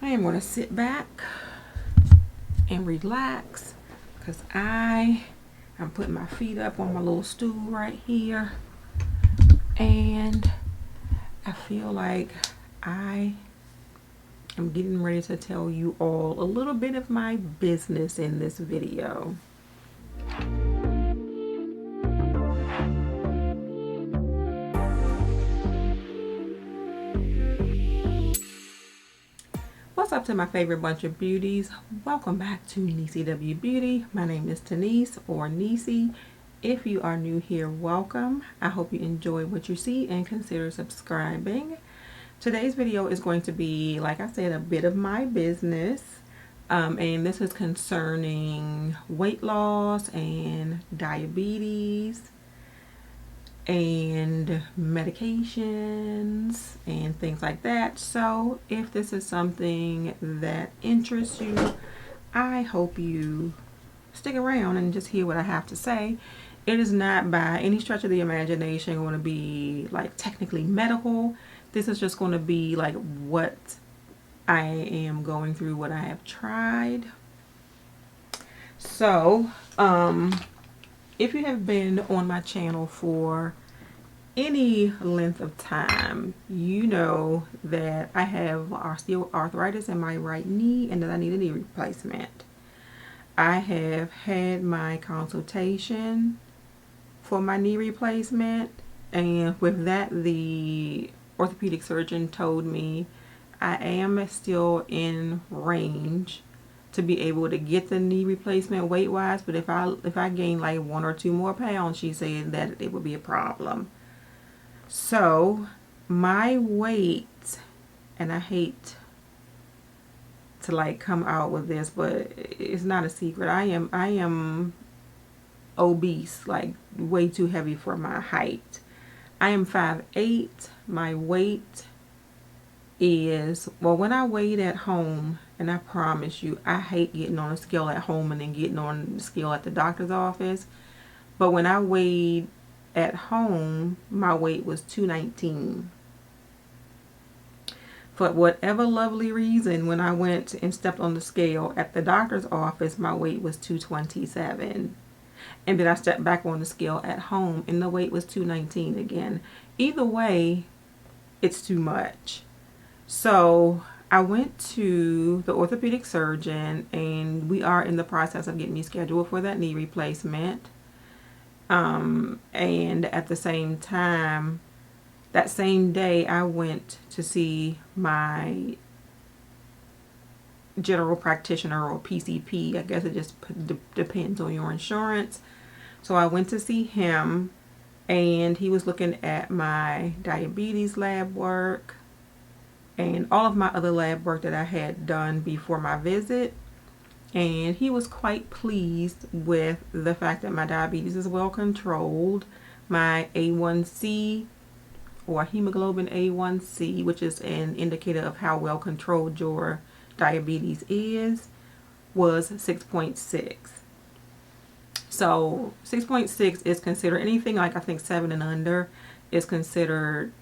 I am going to sit back and relax because I'm putting my feet up on my little stool right here, and I feel like I am getting ready to tell you all a little bit of my business in this video. What's up to my favorite bunch of beauties? Welcome back to Niecy W Beauty. My name is Denise, or Niecy. If you are new here, welcome. I hope you enjoy what you see and consider subscribing. Today's video is going to be, like I said, a bit of my business. And this is concerning weight loss and diabetes and medications and things like that. So if this is something that interests you, I hope you stick around and just hear what I have to say. It is not by any stretch of the imagination going to be like technically medical. This is just going to be like what I am going through, what I have tried. So if you have been on my channel for any length of time, you know that I have osteoarthritis in my right knee and that I need a knee replacement. I have had my consultation for my knee replacement, and with that, the orthopedic surgeon told me I am still in range to be able to get the knee replacement weight wise, but if I gain like 1 or 2 more pounds, she said that it would be a problem. So my weight, and I hate to like come out with this, but it's not a secret. I am obese, like way too heavy for my height. I am 5'8". My weight is, well, when I weighed at home, and I promise you, I hate getting on a scale at home and then getting on the scale at the doctor's office. But when I weighed at home, my weight was 219. For whatever lovely reason, when I went and stepped on the scale at the doctor's office, my weight was 227. And then I stepped back on the scale at home and the weight was 219 again. Either way, it's too much. So I went to the orthopedic surgeon, and we are in the process of getting me scheduled for that knee replacement. And at the same time, that same day, I went to see my general practitioner, or PCP. I guess it just depends on your insurance. So I went to see him, and he was looking at my diabetes lab work and all of my other lab work that I had done before my visit. And he was quite pleased with the fact that my diabetes is well controlled. My A1C, or hemoglobin A1C, which is an indicator of how well controlled your diabetes is, was 6.6. So 6.6 is considered, anything like I think 7 and under is considered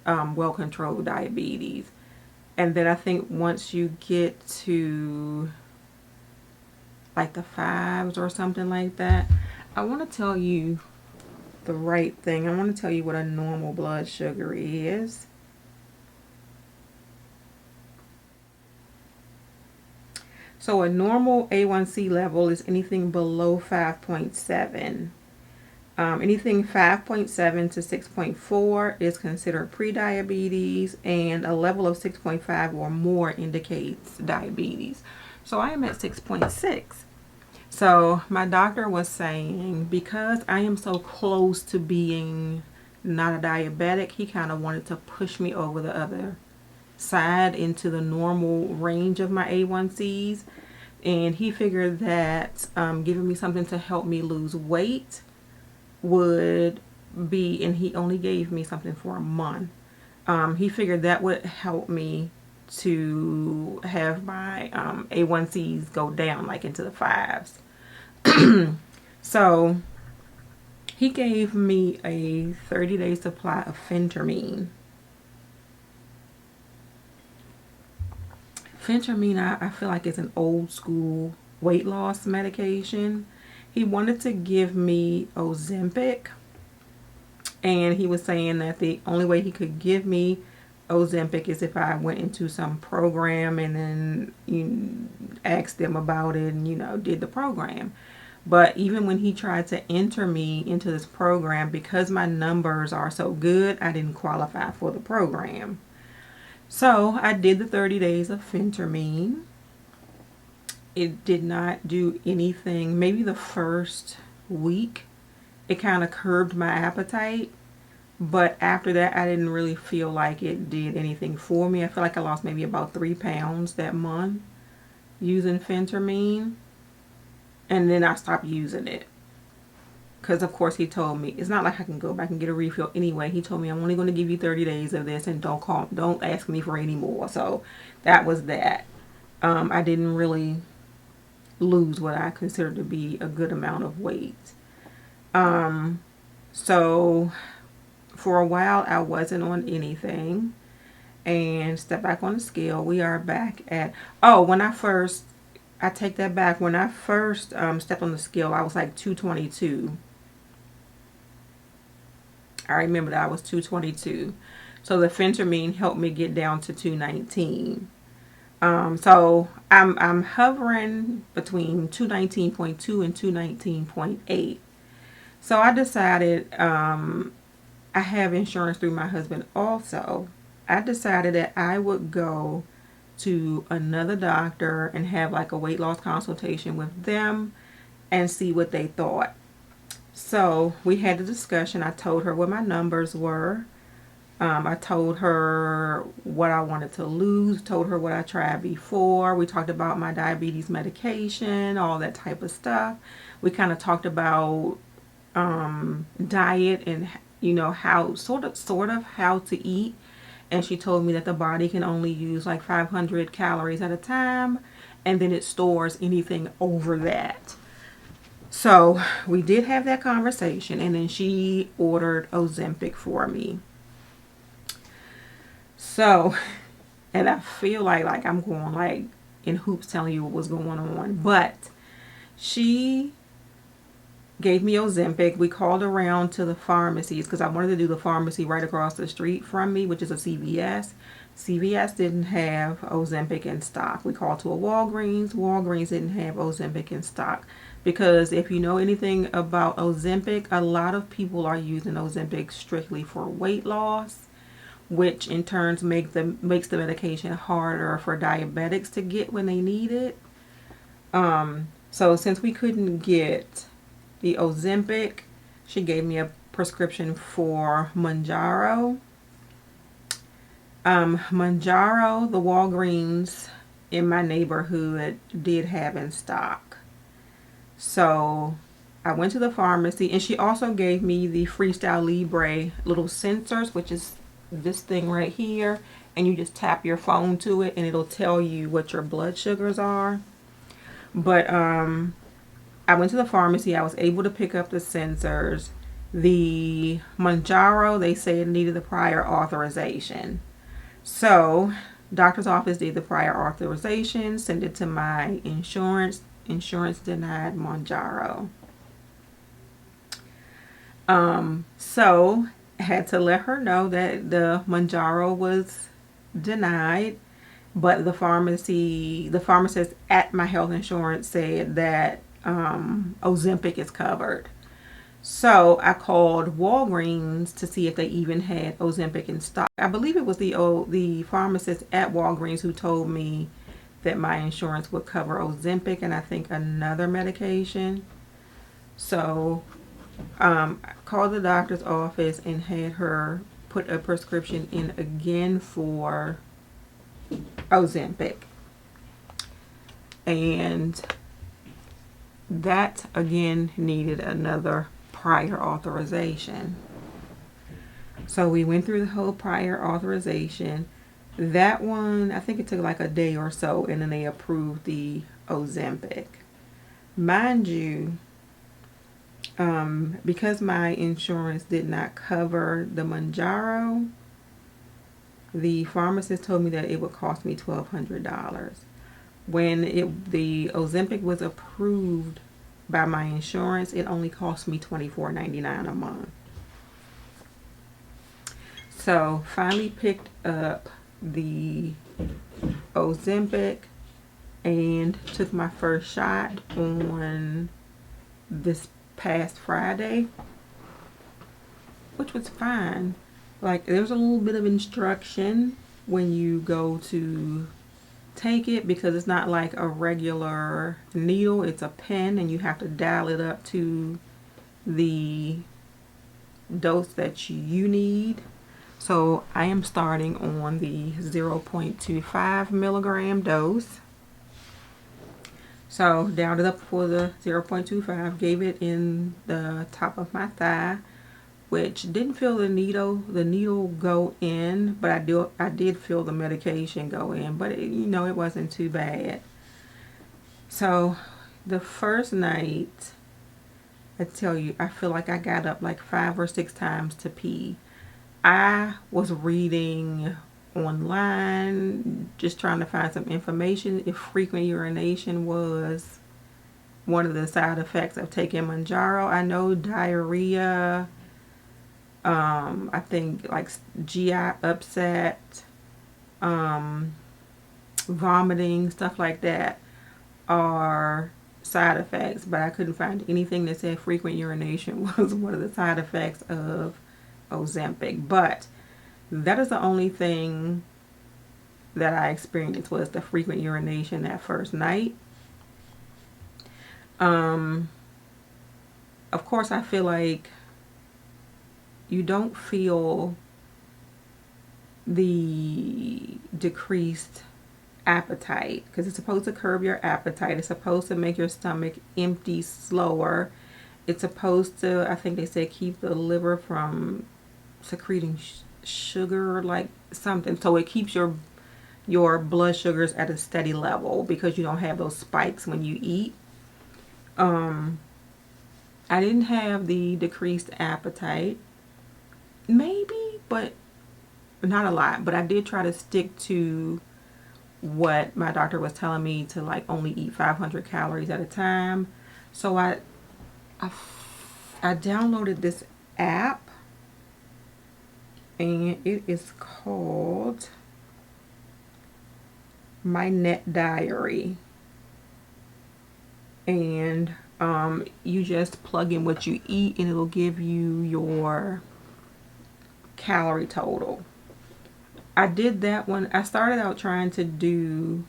well controlled diabetes. And then I think once you get to like the 5s or something like that, I want to tell you the right thing. I want to tell you what a normal blood sugar is. So a normal A1C level is anything below 5.7. Anything 5.7 to 6.4 is considered pre-diabetes, and a level of 6.5 or more indicates diabetes. So I am at 6.6. So my doctor was saying, because I am so close to being not a diabetic, he kind of wanted to push me over the other side into the normal range of my A1Cs. And he figured that giving me something to help me lose weight would be, and he only gave me something for a month. He figured that would help me to have my A1Cs go down like into the 5s. So he gave me a 30-day supply of phentermine. Phentermine, I feel like it's an old school weight loss medication. He wanted to give me Ozempic, and he was saying that the only way he could give me Ozempic is if I went into some program and then asked them about it and, did the program. But even when he tried to enter me into this program, because my numbers are so good, I didn't qualify for the program. So I did the 30 days of Phentermine. It did not do anything. Maybe the first week, it kind of curbed my appetite. But after that, I didn't really feel like it did anything for me. I feel like I lost maybe about 3 pounds that month using Phentermine. And then I stopped using it. Because, of course, he told me, it's not like I can go back and get a refill anyway. He told me, I'm only going to give you 30 days of this and don't ask me for any more. So that was that. I didn't really lose what I consider to be a good amount of weight. So for a while, I wasn't on anything. And step back on the scale. We are back at, I take that back. When I first stepped on the scale, I was like 222. I remember that I was 222. So the Phentermine helped me get down to 219. So I'm hovering between 219.2 and 219.8. So I decided, I have insurance through my husband also. I decided that I would go to another doctor and have like a weight loss consultation with them and see what they thought. So we had the discussion. I told her what my numbers were. I told her what I wanted to lose, told her what I tried before. We talked about my diabetes medication, all that type of stuff. We kind of talked about diet and how sort of how to eat. And she told me that the body can only use like 500 calories at a time, and then it stores anything over that. So we did have that conversation, and then she ordered Ozempic for me. So, and I feel like I'm going like in hoops telling you what was going on, but she gave me Ozempic. We called around to the pharmacies because I wanted to do the pharmacy right across the street from me, which is a CVS. CVS didn't have Ozempic in stock. We called to a Walgreens. Walgreens didn't have Ozempic in stock. Because if you know anything about Ozempic, a lot of people are using Ozempic strictly for weight loss, which in turn makes the medication harder for diabetics to get when they need it. So since we couldn't get the Ozempic, she gave me a prescription for Mounjaro. Mounjaro, the Walgreens in my neighborhood did have in stock. So I went to the pharmacy, and she also gave me the Freestyle Libre little sensors, which is this thing right here, and you just tap your phone to it and it'll tell you what your blood sugars are. But I went to the pharmacy. I was able to pick up the sensors. The Mounjaro, they said it needed the prior authorization. So doctor's office did the prior authorization, sent it to my insurance. Insurance denied Mounjaro. So I had to let her know that the Mounjaro was denied, but the pharmacist at my health insurance said that Ozempic is covered. So I called Walgreens to see if they even had Ozempic in stock. I believe it was the pharmacist at Walgreens who told me that my insurance would cover Ozempic and I think another medication. So I called the doctor's office and had her put a prescription in again for Ozempic. And that again needed another prior authorization. So we went through the whole prior authorization. That one, I think it took like a day or so, and then they approved the Ozempic. Mind you, because my insurance did not cover the Mounjaro, the pharmacist told me that it would cost me $1,200. When the Ozempic was approved by my insurance, it only cost me $24.99 a month. So finally picked up the Ozempic and took my first shot on this past Friday, which was fine. Like, there's a little bit of instruction when you go to take it, because it's not like a regular needle, it's a pen, and you have to dial it up to the dose that you need. So I am starting on the 0.25 milligram dose. So dialed it up for the 0.25, gave it in the top of my thigh, which didn't feel the needle go in, but I did feel the medication go in, but it wasn't too bad. So the first night, I tell you, I feel like I got up like 5 or 6 times to pee. I was reading online, just trying to find some information if frequent urination was one of the side effects of taking Manjaro. I know diarrhea, I think like GI upset, vomiting, stuff like that are side effects, but I couldn't find anything that said frequent urination was one of the side effects of Ozempic. But that is the only thing that I experienced, was the frequent urination that first night. Of course, I feel like you don't feel the decreased appetite, because it's supposed to curb your appetite. It's supposed to make your stomach empty slower. It's supposed to, I think they say, keep the liver from secreting sugar, like something, so it keeps your blood sugars at a steady level, because you don't have those spikes when you eat. I didn't have the decreased appetite, maybe, but not a lot. But I did try to stick to what my doctor was telling me, to like only eat 500 calories at a time. So I downloaded this app, and it is called My Net Diary. And you just plug in what you eat, and it'll give you your calorie total. I did that one. I started out trying to do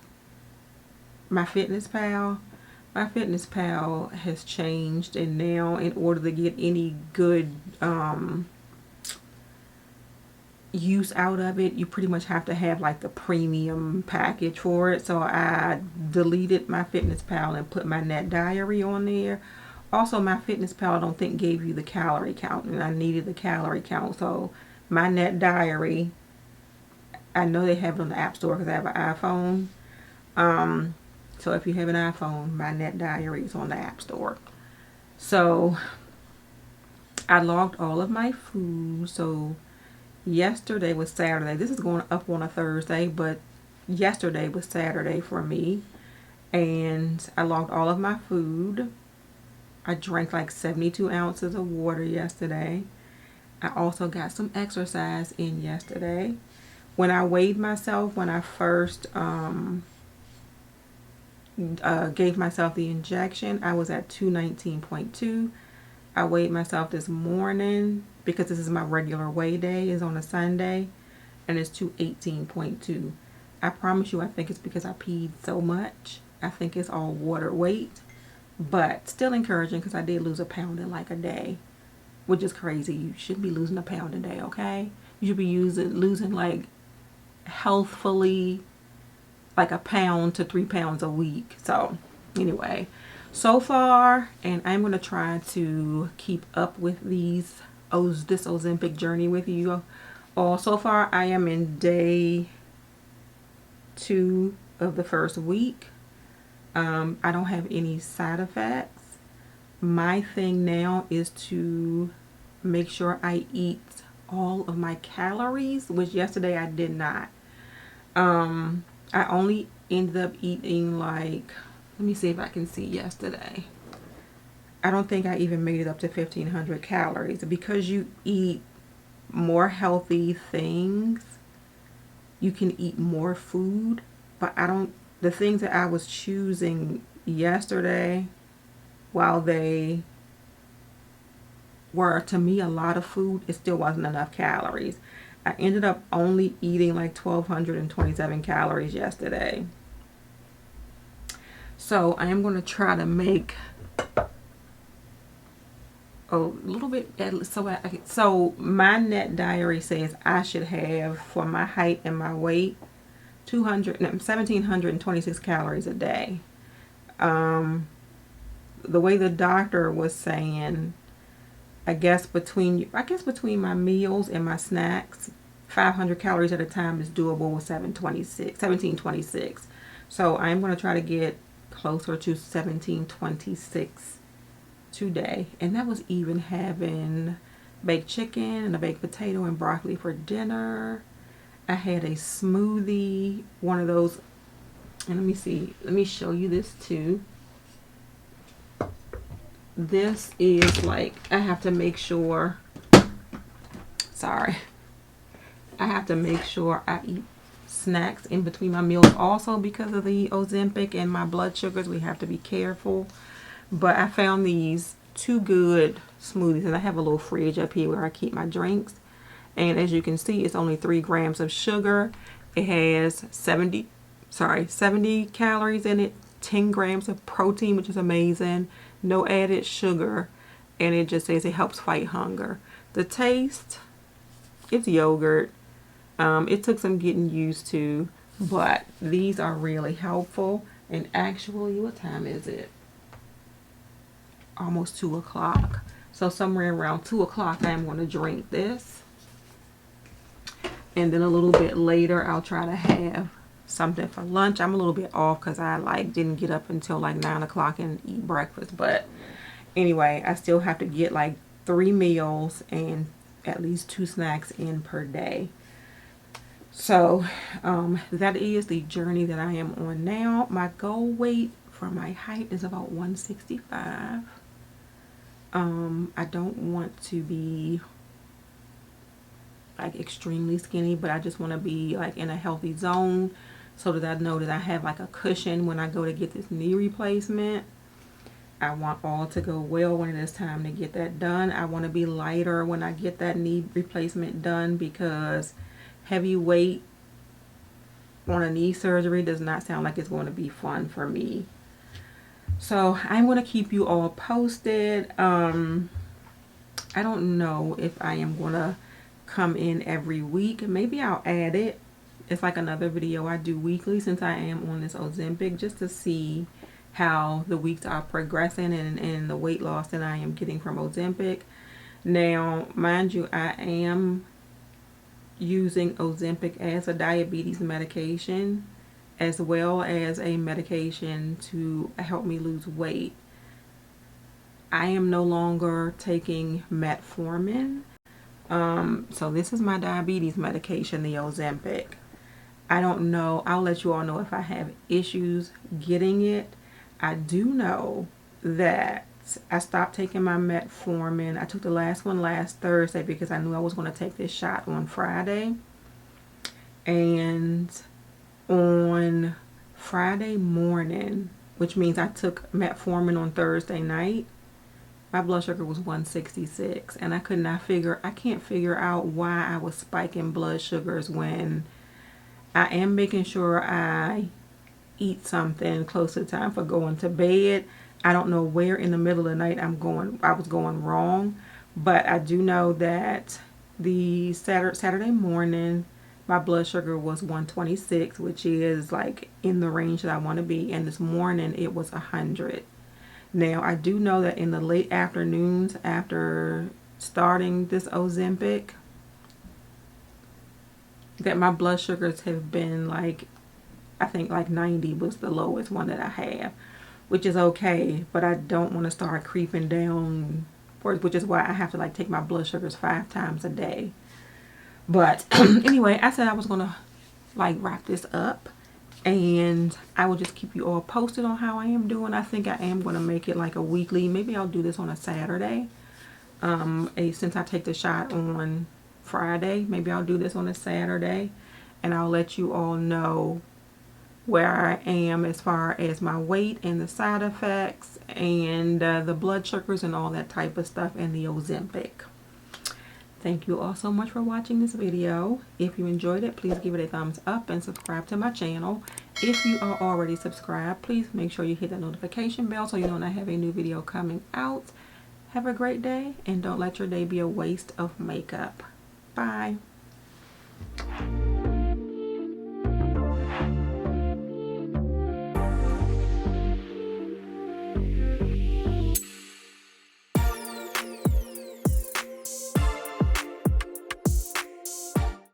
my Fitness Pal. My Fitness Pal has changed, and now in order to get any good use out of it, you pretty much have to have like the premium package for it. So I deleted my Fitness Pal and put my Net Diary on there. Also, my Fitness Pal I don't think gave you the calorie count, and I needed the calorie count. So my Net Diary, I know they have it on the App Store because I have an iPhone. So if you have an iPhone, my Net Diary is on the App Store. So I logged all of my food. So yesterday was Saturday. This is going up on a Thursday, but yesterday was Saturday for me. And I logged all of my food. I drank like 72 ounces of water yesterday. I also got some exercise in yesterday. When I weighed myself, when I first gave myself the injection, I was at 219.2. I weighed myself this morning, because this is my regular weigh day, is on a Sunday, and it's 218.2. I promise you, I think it's because I peed so much. I think it's all water weight, but still encouraging, because I did lose a pound in like a day, which is crazy. You shouldn't be losing a pound a day, okay? You should be losing like healthfully like a pound to 3 pounds a week. So anyway, so far, and I'm going to try to keep up with this Ozempic journey with you all. So far, I am in day 2 of the first week. I don't have any side effects. My thing now is to make sure I eat all of my calories, which yesterday I did not. I only ended up eating like, let me see if I can see yesterday. I don't think I even made it up to 1,500 calories. Because you eat more healthy things, you can eat more food, but the things that I was choosing yesterday, while they were to me a lot of food, it still wasn't enough calories. I ended up only eating like 1,227 calories yesterday. So I am going to try to make a little bit, so my net diary says I should have, for my height and my weight, 1,726 calories a day. The way the doctor was saying, I guess between my meals and my snacks, 500 calories at a time is doable with 1726. So I'm going to try to get closer to 1726 today. And that was even having baked chicken and a baked potato and broccoli for dinner. I had a smoothie, one of those, and let me show you this too. This is like, I have to make sure I eat snacks in between my meals also, because of the Ozempic and my blood sugars. We have to be careful. But I found these 2 good smoothies, and I have a little fridge up here where I keep my drinks. And as you can see, it's only 3 grams of sugar. It has 70 calories in it, 10 grams of protein, which is amazing. No added sugar. And it just says it helps fight hunger. The taste, it's yogurt. It took some getting used to, but these are really helpful. And actually, what time is it? Almost 2 o'clock. So somewhere around 2 o'clock, I am going to drink this. And then a little bit later, I'll try to have something for lunch. I'm a little bit off because I didn't get up until like 9 o'clock and eat breakfast. But anyway, I still have to get like 3 meals and at least 2 snacks in per day. So that is the journey that I am on now. My goal weight for my height is about 165. I don't want to be like extremely skinny, but I just want to be like in a healthy zone, so that I know that I have like a cushion when I go to get this knee replacement. I want all to go well when it is time to get that done. I want to be lighter when I get that knee replacement done, because heavy weight on a knee surgery does not sound like it's going to be fun for me. So I'm going to keep you all posted. I don't know if I am going to come in every week. Maybe I'll add it. It's like another video I do weekly, since I am on this Ozempic, just to see how the weeks are progressing and the weight loss that I am getting from Ozempic. Now, mind you, I am using Ozempic as a diabetes medication, as well as a medication to help me lose weight. I am no longer taking metformin. So this is my diabetes medication, the Ozempic. I don't know. I'll let you all know if I have issues getting it. I do know that I stopped taking my metformin. I took the last one last Thursday because I knew I was going to take this shot on Friday. And on Friday morning, which means I took metformin on Thursday night, my blood sugar was 166, and I can't figure out why I was spiking blood sugars when I am making sure I eat something close to time for going to bed. I don't know where in the middle of the night I was going wrong, but I do know that the Saturday morning, my blood sugar was 126, which is like in the range that I want to be, and this morning it was 100. Now, I do know that in the late afternoons after starting this Ozempic, that my blood sugars have been like, I think like 90 was the lowest one that I have, which is okay, but I don't want to start creeping down, which is why I have to like take my blood sugars 5 times a day. But anyway, I said I was gonna like wrap this up, and I will just keep you all posted on how I am doing. I think I am gonna make it like a weekly. Maybe I'll do this on a Saturday. Since I take the shot on Friday, maybe I'll do this on a Saturday, and I'll let you all know where I am as far as my weight and the side effects and the blood sugars and all that type of stuff, and the Ozempic. Thank you all so much for watching this video. If you enjoyed it, please give it a thumbs up and subscribe to my channel. If you are already subscribed, please make sure you hit that notification bell so you know when I have a new video coming out. Have a great day, and don't let your day be a waste of makeup. Bye.